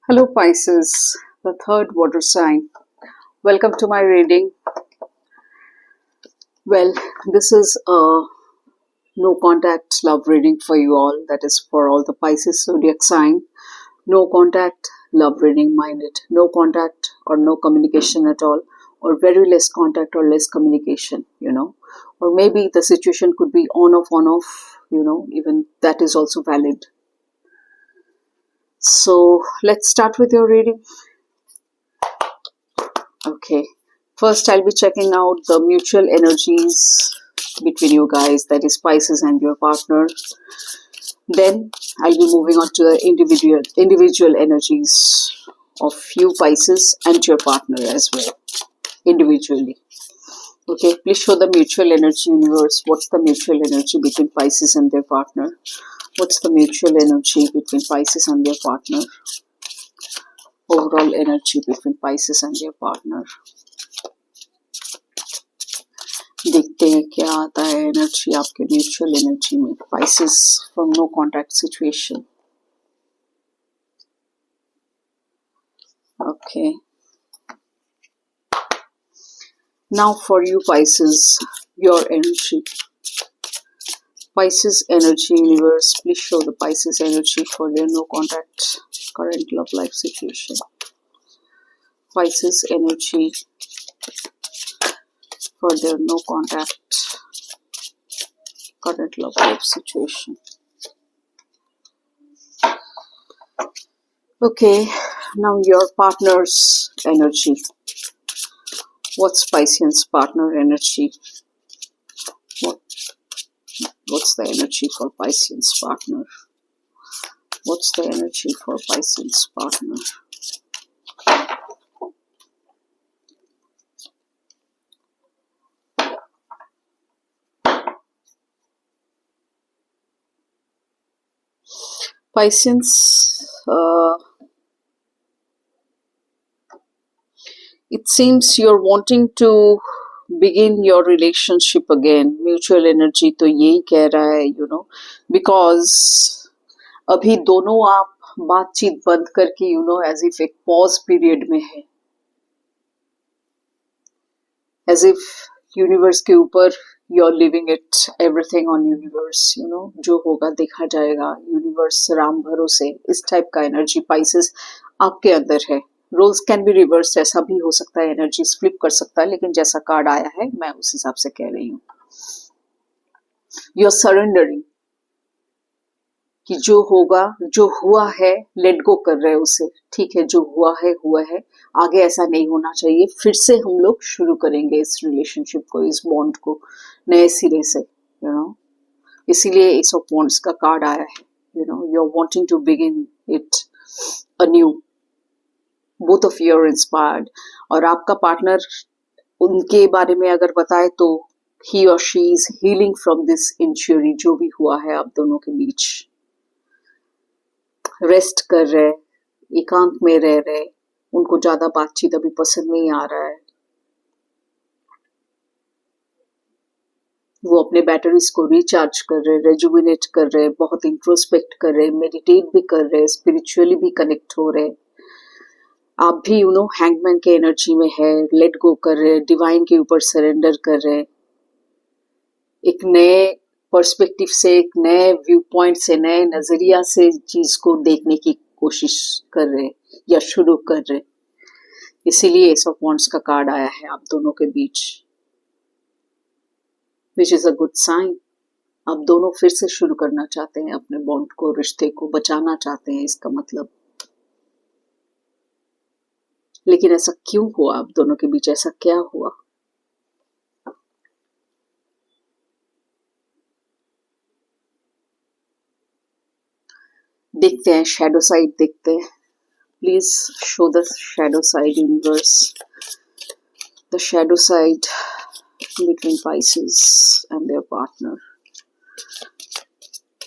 Hello, Pisces, the third water sign. Welcome to my reading. Well, this is a no contact love reading for you all. That is for all the Pisces zodiac sign. No contact love reading, mind it. No contact or no communication at all, or very less contact or less communication. Or maybe the situation could be on off, even that is also valid. So let's start with your reading. Okay. First, I'll be checking out the mutual energies between you guys, that is Pisces and your partner. Then I'll be moving on to the individual energies of you Pisces and your partner as well, individually. Okay, please show the mutual energy universe. What's the mutual energy between Pisces and their partner? What's the mutual energy between Pisces and their partner? Overall energy between Pisces and their partner. देखते हैं क्या आता है energy आपके mutual energy में Pisces from no contact situation. Okay. Now for you Pisces, your energy. Pisces energy universe, please show the Pisces energy for their no contact current love life situation. Pisces energy for their no contact current love life situation. Okay, now your partner's energy. What's Piscean's partner energy? What's the energy for Piscean's partner? What's the energy for Piscean's partner? Pisceans, it seems you're wanting to begin your relationship again. Mutual energy तो यही कह रहा है, because अभी दोनों आप बातचीत बंद करके as if एक pause period में है, as if universe के ऊपर you're leaving it everything on universe, जो होगा देखा जाएगा, universe राम भरोसे, इस टाइप का एनर्जी Pisces आपके अंदर है. रोल्स कैन बी रिवर्स, ऐसा भी हो सकता है, एनर्जीज फ्लिप कर सकता है, लेकिन जैसा कार्ड आया है मैं उस हिसाब से कह रही हूँ. यू आर सरेंडरिंग कि जो होगा, जो हुआ है, लेट गो कर रहे हो उसे. ठीक है, जो हुआ है, आगे ऐसा नहीं होना चाहिए. फिर से हम लोग शुरू करेंगे इस रिलेशनशिप को, इस बॉन्ड को नए सिरे से. इसीलिए एस ऑफ वॉन्ड्स का कार्ड आया है. You are wanting to begin it anew. Both of you are inspired. और आपका पार्टनर उनके बारे में अगर बताए तो ही और she is healing from this injury, जो भी हुआ है आप दोनों के बीच. रेस्ट कर रहे, एकांत में रह रहे, उनको ज्यादा बातचीत अभी पसंद नहीं आ रहा है. वो अपने बैटरीज को रिचार्ज कर रहे, रेजुविनेट कर रहे, बहुत इंट्रोस्पेक्ट कर रहे, मेडिटेट भी कर रहे, स्पिरिचुअली भी कनेक्ट हो रहे. आप भी हैंगमैन के एनर्जी में है, लेट गो कर रहे, डिवाइन के ऊपर सरेंडर कर रहे, एक नए पर्सपेक्टिव से, एक नए व्यू पॉइंट से, नए नजरिया से चीज को देखने की कोशिश कर रहे या शुरू कर रहे. इसीलिए एस ऑफ वॉन्ड्स का कार्ड आया है आप दोनों के बीच, which is a good sign. आप दोनों फिर से शुरू करना चाहते हैं अपने बॉन्ड को, रिश्ते को बचाना चाहते हैं, इसका मतलब. लेकिन ऐसा क्यों हुआ आप दोनों के बीच, ऐसा क्या हुआ? देखते हैं, शैडो साइड देखते हैं. Please show the shadow side universe, the shadow side between Pisces and their partner.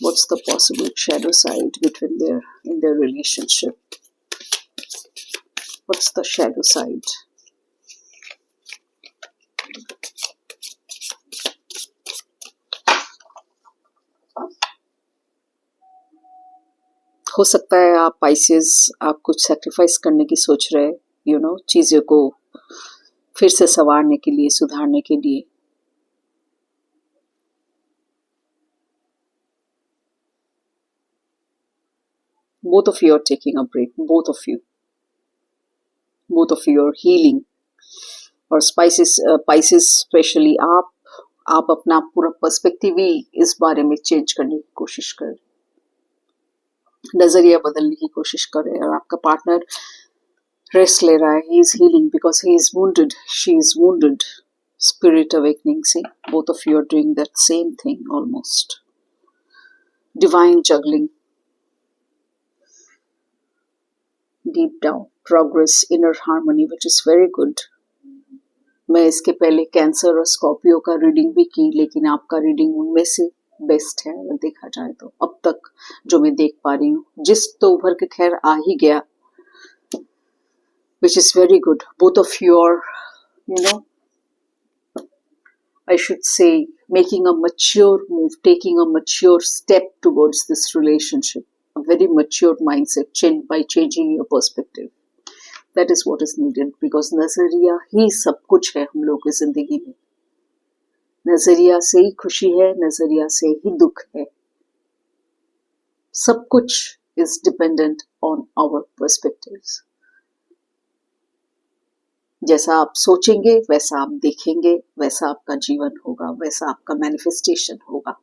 What's the possible shadow side in their relationship? What's the shadow side? हो सकता है आप पाइसेस आप कुछ सेक्रीफाइस करने की सोच रहे, चीज़ों को फिर से संवारने के लिए, सुधारने के लिए। Both of you are taking a break, both of you are healing। और पाइसेस स्पेशली आप अपना पूरा पर्सपेक्टिव ही इस बारे में चेंज करने की कोशिश कर, नजरिया बदलने की कोशिश कर रहे हैं। और आपका पार्टनर रेस्ट ले रहा है, he is healing because he is wounded, she is wounded. Spirit awakening से both of you are doing that same thing almost. Divine juggling, deep down progress, inner harmony, which is very good. मैं इसके पहले cancer और Scorpio का reading भी की, लेकिन आपका रीडिंग उनमें से बेस्ट है अगर देखा जाए तो, अब तक जो मैं देख पा रही हूँ। जिस तो उभर के खैर आ ही गया, which is very good. Both of you are, I should say, making a mature move, taking a mature step towards this relationship. A very mature mindset by changing your perspective. That is what is needed, because नजरिया ही सब कुछ है हम लोग की जिंदगी में। नजरिया से ही खुशी है, नजरिया से ही दुख है। सब कुछ is dependent on our perspectives. जैसा आप सोचेंगे वैसा आप देखेंगे, वैसा आपका जीवन होगा, वैसा आपका मैनिफेस्टेशन होगा।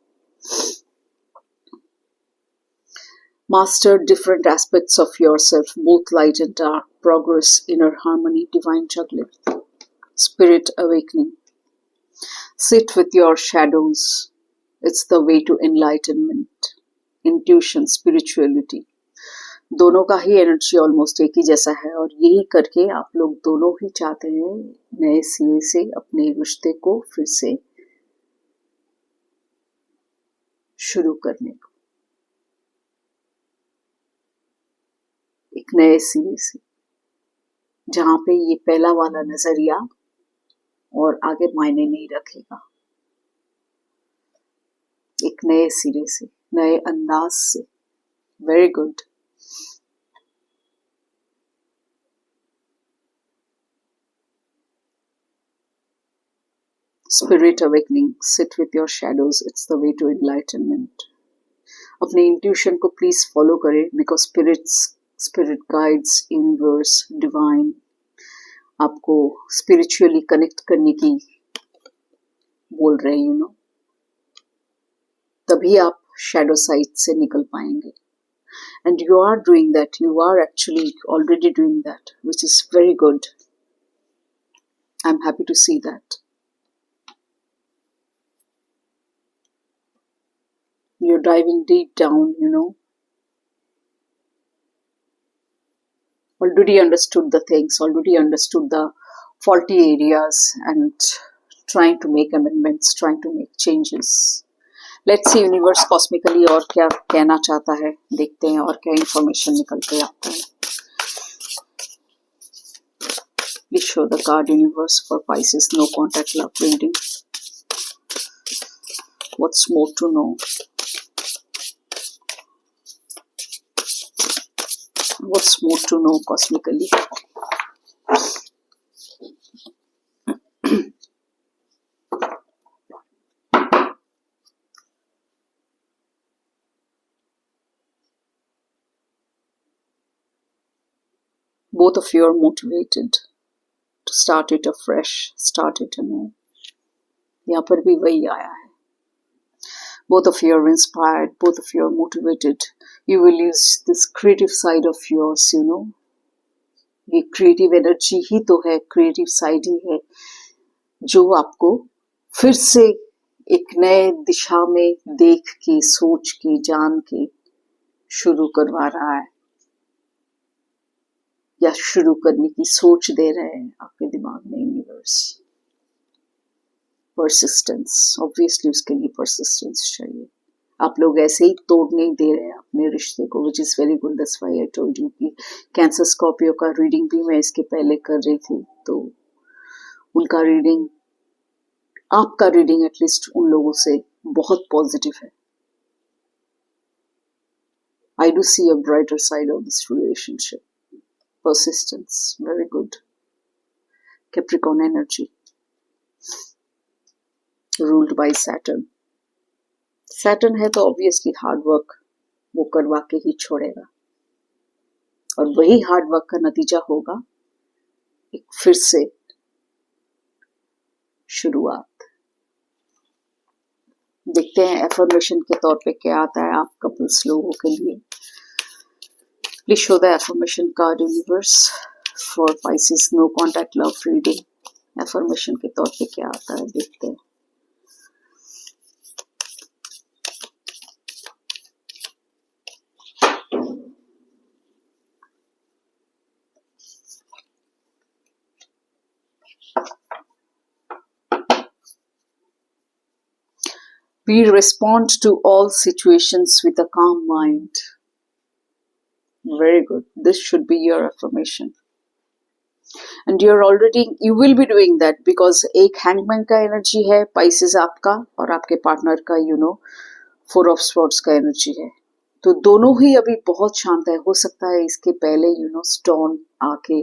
Master different aspects of yourself, both light and dark, progress, inner harmony, divine juggling, spirit awakening. Sit with your shadows. It's the way to enlightenment, intuition, spirituality. दोनों का ही एनर्जी ऑलमोस्ट एक ही जैसा है, और यही करके आप लोग दोनों ही चाहते हैं नए सिरे से अपने रिश्ते को फिर से शुरू करने को, एक नए सिरे से, जहां पे ये पहला वाला नजरिया और आगे मायने नहीं रखेगा। एक नए सिरे से, नए अंदाज से। Very good. Spirit awakening, sit with your shadows, it's the way to enlightenment. अपने इंट्यूशन को प्लीज फॉलो करें, because spirit guides, universe, divine आपको स्पिरिचुअली कनेक्ट करने की बोल रहे हैं, तभी आप शैडो साइड से निकल पाएंगे। And you are doing that, you are actually already doing that, which is very good. I am happy to see that. You're diving deep down, already understood the things, already understood the faulty areas, and trying to make amendments, trying to make changes. Let's see universe cosmically और क्या कहना चाहता है, देखते हैं और क्या information निकल के आता है। Please show the card universe for Pisces no contact love reading. What's more to know? What's more to know cosmically? Both of you are motivated to start it afresh, start it anew. यहाँ पर भी वही आया है। Both of you are inspired, both of you are motivated. You will use this creative side of yours, ये creative energy ही तो है, creative side ही है, जो आपको फिर से एक नए दिशा में देख के, सोच के, जान के शुरू करवा रहा है, या शुरू करने की सोच दे रहे हैं आपके दिमाग में यूनिवर्स। परसिस्टेंस, ऑब्वियसली उसके लिए परसिस्टेंस चाहिए। आप लोग ऐसे ही तोड़ नहीं दे रहे हैं अपने रिश्ते को, विच is very good. That's why I told you कि कैंसर स्कॉर्पियो का रीडिंग भी मैं इसके पहले कर रही थी, तो उनका रीडिंग, आपका रीडिंग एटलीस्ट उन लोगों से बहुत पॉजिटिव है। I do see a brighter side of this relationship. Persistence, very good. Capricorn energy, ruled by Saturn. Saturn है तो ऑब्वियसली हार्ड वर्क वो करवा के ही छोड़ेगा, और वही हार्ड वर्क का नतीजा होगा एक फिर से शुरुआत। देखते हैं एफर्मेशन के तौर पे क्या आता है आप कपल्स लोगों के लिए। Please show the affirmation card universe for Pisces no contact love reading. Affirmation के तौर पे क्या आता है देखते हैं। We respond to all situations with a calm mind. Very good. This should be your affirmation. And you will be doing that because एक hangman का energy है, Pisces आपका और आपके partner का Four of Swords का energy है। तो दोनों ही अभी बहुत शांत है। हो सकता है इसके पहले storm आके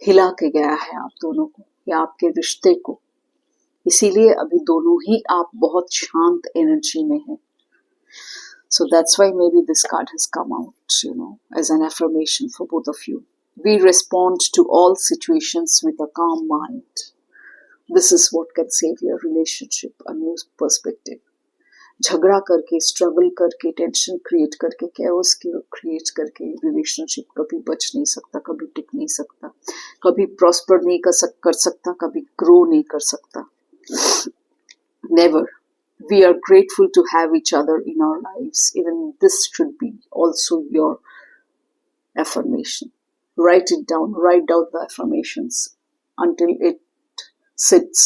हिला के गया है आप दोनों को या आपके रिश्ते को, इसीलिए अभी दोनों ही आप बहुत शांत एनर्जी में हैं। So that's why maybe this card has come out, as an affirmation for both of you. We respond to all situations with a calm mind. This is what can save your relationship, a new perspective. झगड़ा करके, struggle करके, tension create करके, chaos create करके relationship कभी बच नहीं सकता, कभी टिक नहीं सकता, कभी प्रॉस्पर नहीं कर सकता, कभी ग्रो नहीं कर सकता। Never. We are grateful to have each other in our lives. Even this should be also your affirmation. Write it down. Write down the affirmations until it sits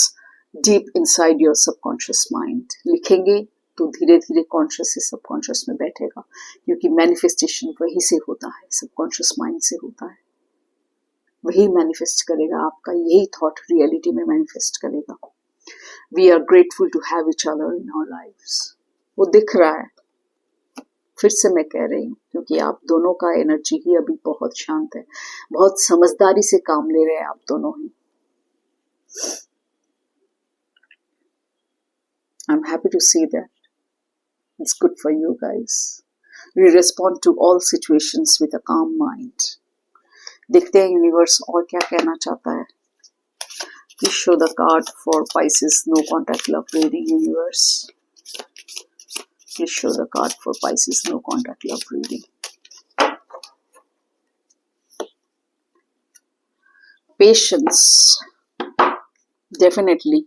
deep inside your subconscious mind. लिखेंगे तो धीरे धीरे conscious से subconscious में बैठेगा, क्योंकि manifestation वही से होता है, सबकॉन्शियस माइंड से होता है। वही मैनिफेस्ट करेगा, आपका यही थॉट रियलिटी में मैनिफेस्ट करेगा। We are grateful to have each other in our lives. वो दिख रहा है, फिर से मैं कह रही हूँ, क्योंकि आप दोनों का एनर्जी ही अभी बहुत शांत है, बहुत समझदारी से काम ले रहे हैं आप दोनों ही। I'm happy to see that. It's good for you guys. We respond to all situations with a calm mind. देखते हैं यूनिवर्स और क्या कहना चाहता है। Please show the card for Pisces no contact love reading, universe. Please show the card for Pisces no contact love reading. Patience. Definitely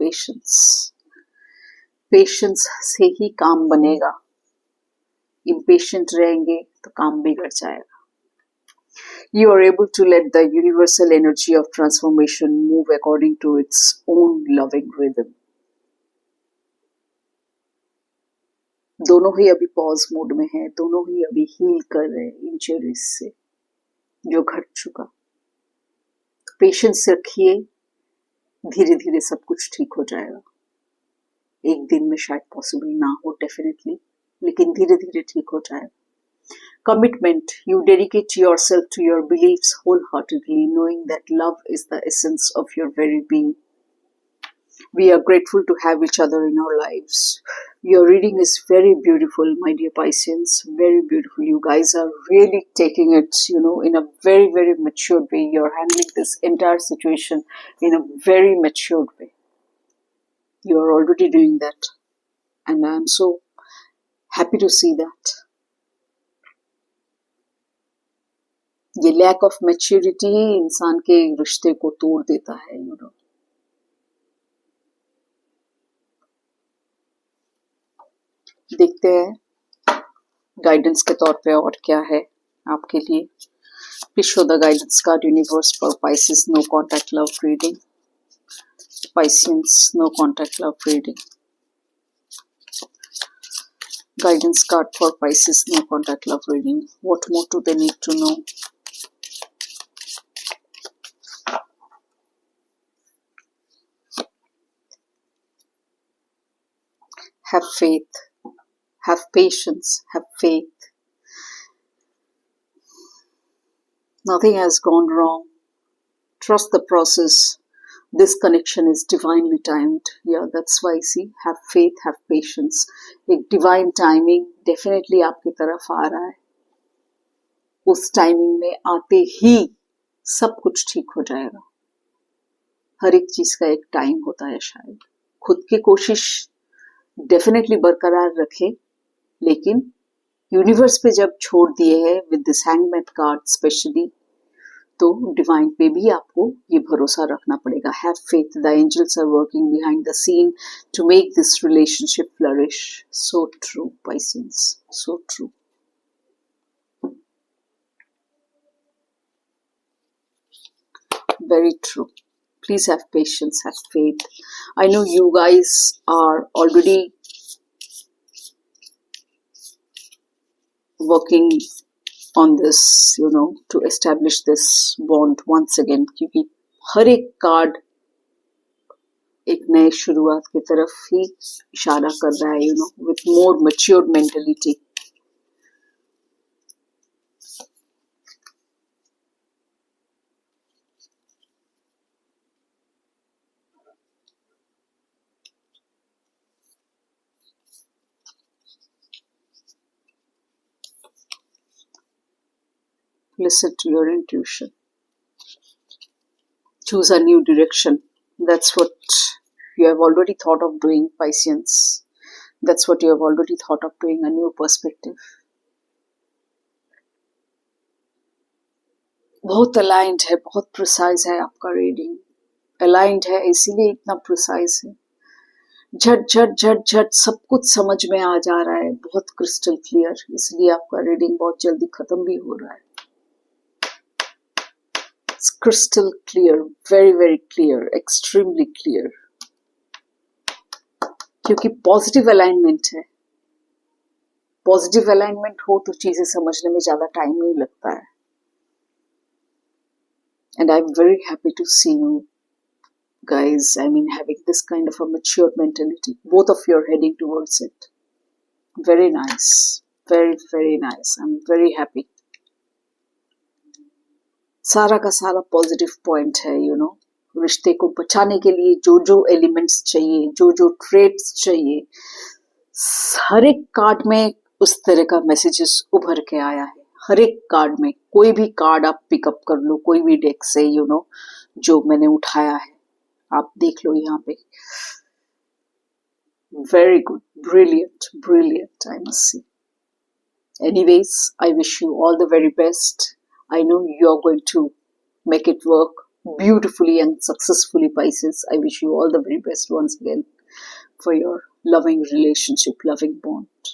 patience. Patience से ही काम बनेगा। Impatient रहेंगे तो काम बिगड़ जाएगा। You are able to let the universal energy of transformation move according to its own loving rhythm. दोनों ही अभी पॉज मोड में हैं, दोनों ही अभी हील कर रहे हैं इंजरीज से जो घट चुका। पेशेंस रखिए, धीरे धीरे सब कुछ ठीक हो जाएगा। एक दिन में शायद पॉसिबल ना हो डेफिनेटली, लेकिन धीरे धीरे ठीक हो जाएगा। Commitment. You dedicate yourself to your beliefs wholeheartedly, knowing that love is the essence of your very being. We are grateful to have each other in our lives. Your reading is very beautiful, my dear Pisceans. Very beautiful. You guys are really taking it, in a very, very matured way. You're handling this entire situation in a very matured way. You're already doing that. And I'm so happy to see that. ये lack of maturity ही इंसान के रिश्ते को तोड़ देता है, देखते हैं गाइडेंस के तौर पे और क्या है आपके लिए। Please show the guidance card universe for Pisces no contact love reading. Pisceans no contact love reading. Guidance card for Pisces no contact love reading. What more do they need to know? Have faith. Have patience, have faith. Nothing has gone wrong. Trust the process. This connection is divinely timed. Yeah, that's why, see, have faith, have patience. एक divine timing definitely आपकी तरफ आ रहा है. उस timing में आते ही सब कुछ ठीक हो जाएगा. हर एक चीज का एक टाइम होता है शायद. खुद की कोशिश डेफिनेटली बरकरार रखें, लेकिन यूनिवर्स पे जब छोड़ दिए हैं with this hangman card specially, तो डिवाइन पे भी आपको ये भरोसा रखना पड़ेगा. Have faith, the angels are working behind the scene to make this relationship flourish. So true Pisces, so true. Very true. Please have patience, have faith. I know you guys are already working on this, to establish this bond once again. क्योंकि हर एक card एक नए शुरुआत की तरफ ही इशारा कर रहा है, with more matured mentality. Listen to your intuition. Choose a new direction. That's what you have already thought of doing, Pisceans. That's what you have already thought of doing, a new perspective. बहुत aligned है, बहुत precise है आपका reading. Aligned है इसीलिए इतना precise है. झट झट झट झट सब कुछ समझ में आ जा रहा है, बहुत क्रिस्टल क्लियर. इसलिए आपका रीडिंग बहुत जल्दी खत्म भी हो रहा है. It's crystal clear, very very clear, extremely clear. क्योंकि पॉजिटिव अलाइनमेंट है. पॉजिटिव अलाइनमेंट हो तो चीजें समझने में ज्यादा टाइम नहीं लगता है. And I'm very happy to see you guys, having this kind of a mature mentality. Both of you are heading towards it. Very nice. Very, very nice. I'm very happy. सारा का सारा positive point है, रिश्ते को बचाने के लिए जो जो एलिमेंट्स चाहिए, जो जो ट्रेट्स चाहिए, हर एक कार्ड में उस तरह का मैसेजेस उभर के आया है. हर एक कार्ड में. कोई भी कार्ड आप पिकअप कर लो, कोई भी डेक से, जो मैंने उठाया है, आप देख लो यहाँ पे. Very good, brilliant, brilliant, I must say. Anyways, I wish you all the very best. I know you're going to make it work beautifully and successfully, Pisces. I wish you all the very best once again for your loving relationship, loving bond.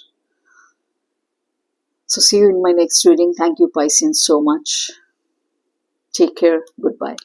So see you in my next reading. Thank you, Pisces, so much. Take care. Goodbye.